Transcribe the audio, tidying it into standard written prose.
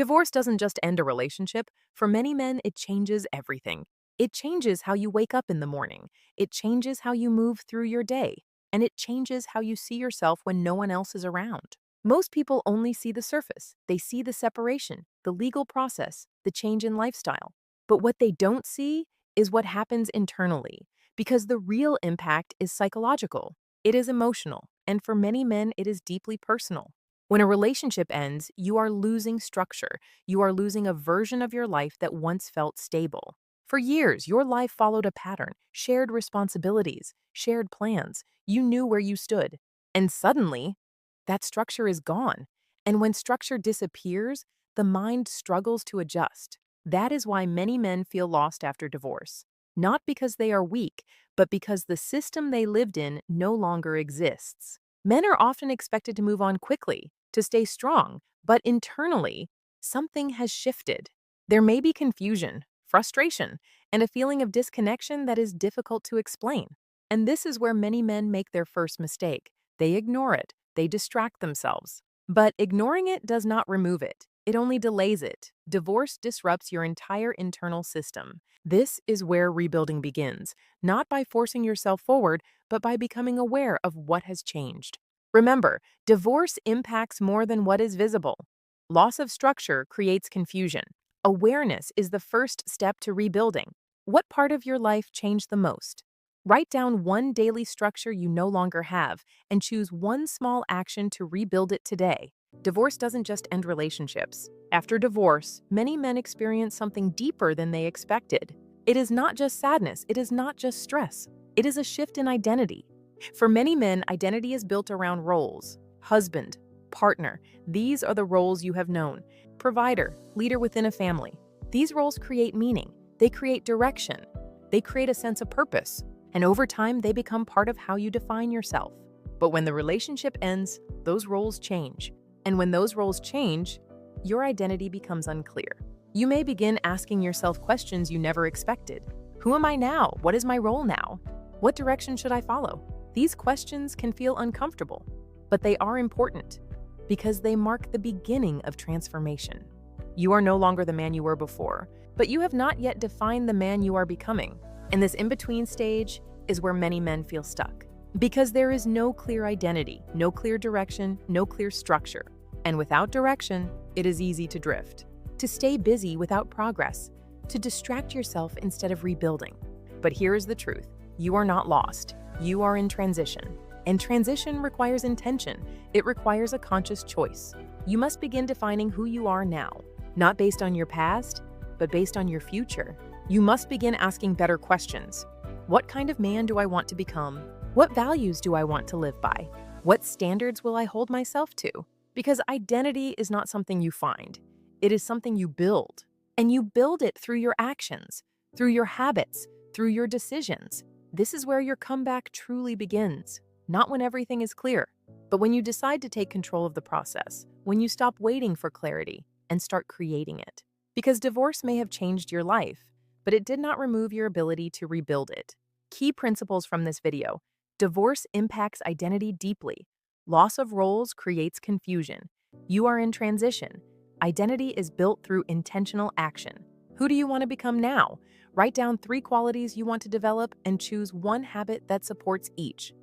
Divorce doesn't just end a relationship. For many men, it changes everything. It changes how you wake up in the morning. It changes how you move through your day. And it changes how you see yourself when no one else is around. Most people only see the surface. They see the separation, the legal process, the change in lifestyle. But what they don't see is what happens internally, because the real impact is psychological. It is emotional, and for many men, it is deeply personal. When a relationship ends, you are losing structure. You are losing a version of your life that once felt stable. For years, your life followed a pattern, shared responsibilities, shared plans. You knew where you stood. And suddenly, that structure is gone. And when structure disappears, the mind struggles to adjust. That is why many men feel lost after divorce. Not because they are weak, but because the system they lived in no longer exists. Men are often expected to move on quickly, to stay strong, but internally, something has shifted. There may be confusion, frustration, and a feeling of disconnection that is difficult to explain. And this is where many men make their first mistake. They ignore it, they distract themselves. But ignoring it does not remove it. It only delays it. Divorce disrupts your entire internal system. This is where rebuilding begins, not by forcing yourself forward, but by becoming aware of what has changed. Remember, divorce impacts more than what is visible. Loss of structure creates confusion. Awareness is the first step to rebuilding. What part of your life changed the most? Write down one daily structure you no longer have and choose one small action to rebuild it today. Divorce doesn't just end relationships. After divorce, many men experience something deeper than they expected. It is not just sadness, it is not just stress. It is a shift in identity. For many men, identity is built around roles. Husband, partner, these are the roles you have known. Provider, leader within a family. These roles create meaning. They create direction. They create a sense of purpose. And over time, they become part of how you define yourself. But when the relationship ends, those roles change. And when those roles change, your identity becomes unclear. You may begin asking yourself questions you never expected. Who am I now? What is my role now? What direction should I follow? These questions can feel uncomfortable, but they are important because they mark the beginning of transformation. You are no longer the man you were before, but you have not yet defined the man you are becoming. And this in-between stage is where many men feel stuck. Because there is no clear identity, no clear direction, no clear structure. And without direction, it is easy to drift, to stay busy without progress, to distract yourself instead of rebuilding. But here is the truth. You are not lost. You are in transition. And transition requires intention. It requires a conscious choice. You must begin defining who you are now, not based on your past, but based on your future. You must begin asking better questions. What kind of man do I want to become? What values do I want to live by? What standards will I hold myself to? Because identity is not something you find. It is something you build. And you build it through your actions, through your habits, through your decisions. This is where your comeback truly begins. Not when everything is clear, but when you decide to take control of the process, when you stop waiting for clarity and start creating it. Because divorce may have changed your life, but it did not remove your ability to rebuild it. Key principles from this video. Divorce impacts identity deeply. Loss of roles creates confusion. You are in transition. Identity is built through intentional action. Who do you want to become now? Write down 3 qualities you want to develop and choose one habit that supports each.